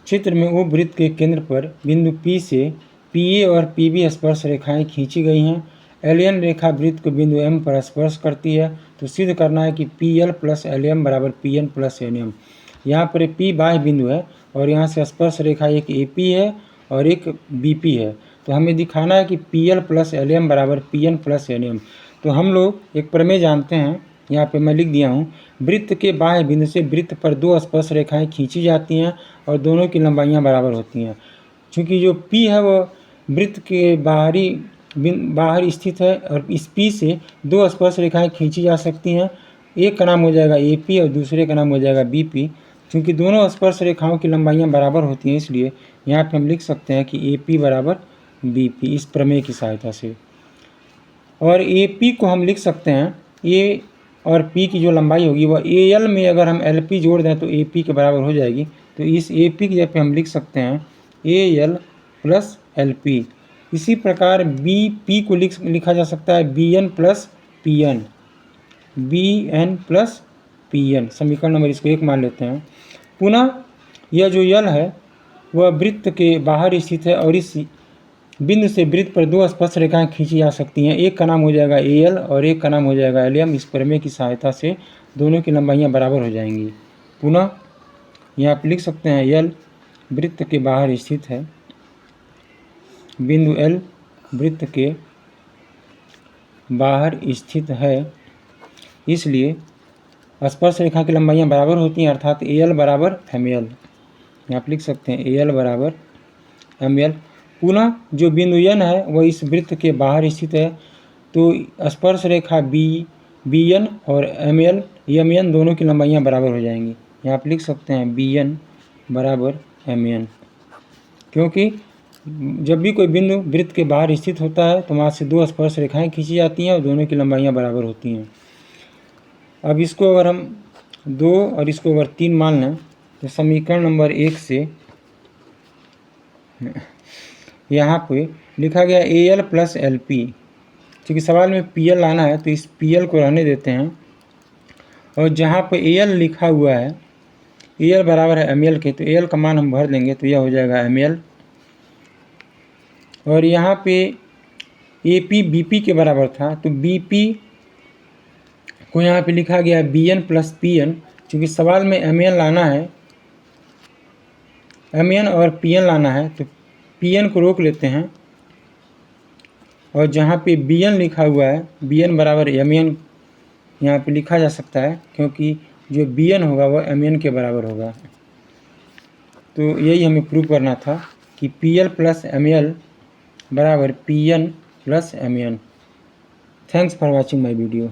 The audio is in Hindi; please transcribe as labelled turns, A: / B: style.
A: चित्र में वो वृत्त के केंद्र पर बिंदु P से PA और PB स्पर्श रेखाएं खींची गई हैं। LN रेखा वृत्त को बिंदु M पर स्पर्श करती है। तो सिद्ध करना है कि PL प्लस LM बराबर PN प्लस NM। यहाँ पर P बाह्य बिंदु है और यहाँ से स्पर्श रेखा एक AP है और एक BP है। तो हमें दिखाना है कि PL प्लस LM बराबर PN प्लस NM। तो हम लोग एक प्रमेय जानते हैं, यहाँ पे मैं लिख दिया हूँ। वृत्त के बाह्य बिंदु से वृत्त पर दो स्पर्श रेखाएं खींची जाती हैं और दोनों की लंबाइयाँ बराबर होती हैं। चूँकि जो P है वो वृत्त के बाहर स्थित है और इस P से दो स्पर्श रेखाएं खींची जा सकती हैं। एक का नाम हो जाएगा AP और दूसरे का नाम हो जाएगा BP। क्योंकि दोनों स्पर्श रेखाओं की लंबाइयाँ बराबर होती हैं, इसलिए यहाँ पे हम लिख सकते हैं कि AP बराबर BP इस प्रमेय की सहायता से। और AP को हम लिख सकते हैं, A और P की जो लंबाई होगी वह AL में अगर हम LP जोड़ दें तो AP के बराबर हो जाएगी। तो इस AP की जगह पे हम लिख सकते हैं AL प्लस LP। इसी प्रकार BP को लिखा जा सकता है BN plus PN, BN plus PN। समीकरण नंबर इसको 1 मान लेते हैं। पुनः यह जो L है वह वृत्त के बाहर स्थित है और इस बिंदु से वृत्त पर दो स्पर्श रेखाएं खींची जा सकती हैं। एक का नाम हो जाएगा AL और एक का नाम हो जाएगा LM। इस प्रमेय की सहायता से दोनों की लंबाइयां बराबर हो जाएंगी। पुनः यहाँ पर लिख सकते हैं L वृत्त के बाहर स्थित है, बिंदु L वृत्त के बाहर स्थित है, इसलिए स्पर्श रेखा की लंबाइयां बराबर होती हैं, अर्थात AL बराबर ML। यहाँ पर लिख सकते हैं AL बराबर ML। पुनः जो बिंदु N है वह इस वृत्त के बाहर स्थित है, तो स्पर्श रेखा BN और MN दोनों की लंबाइयां बराबर हो जाएंगी। यहाँ पर लिख सकते हैं BN बराबर MN। क्योंकि जब भी कोई बिंदु वृत्त के बाहर स्थित होता है तो वहाँ से दो स्पर्श रेखाएं खींची जाती हैं और दोनों की लंबाइयां बराबर होती हैं। अब इसको अगर हम 2 और इसको अगर 3 मान लें तो समीकरण नंबर 1 से यहाँ पे लिखा गया AL प्लस LP। क्योंकि सवाल में PL लाना है तो इस PL को रहने देते हैं और जहाँ पे AL लिखा हुआ है, AL बराबर है ML के, तो AL का मान हम भर देंगे तो यह हो जाएगा ML। और यहाँ पे AP BP के बराबर था तो BP को यहाँ पे लिखा गया BN प्लस PN। चूँकि सवाल में MN लाना है, MN और PN लाना है, तो PN को रोक लेते हैं और जहाँ पे BN लिखा हुआ है BN बराबर MN यहाँ पे लिखा जा सकता है, क्योंकि जो BN होगा वह MN के बराबर होगा। तो यही हमें प्रूव करना था कि PL प्लस ML बराबर PN plus MN। Thanks for watching my video.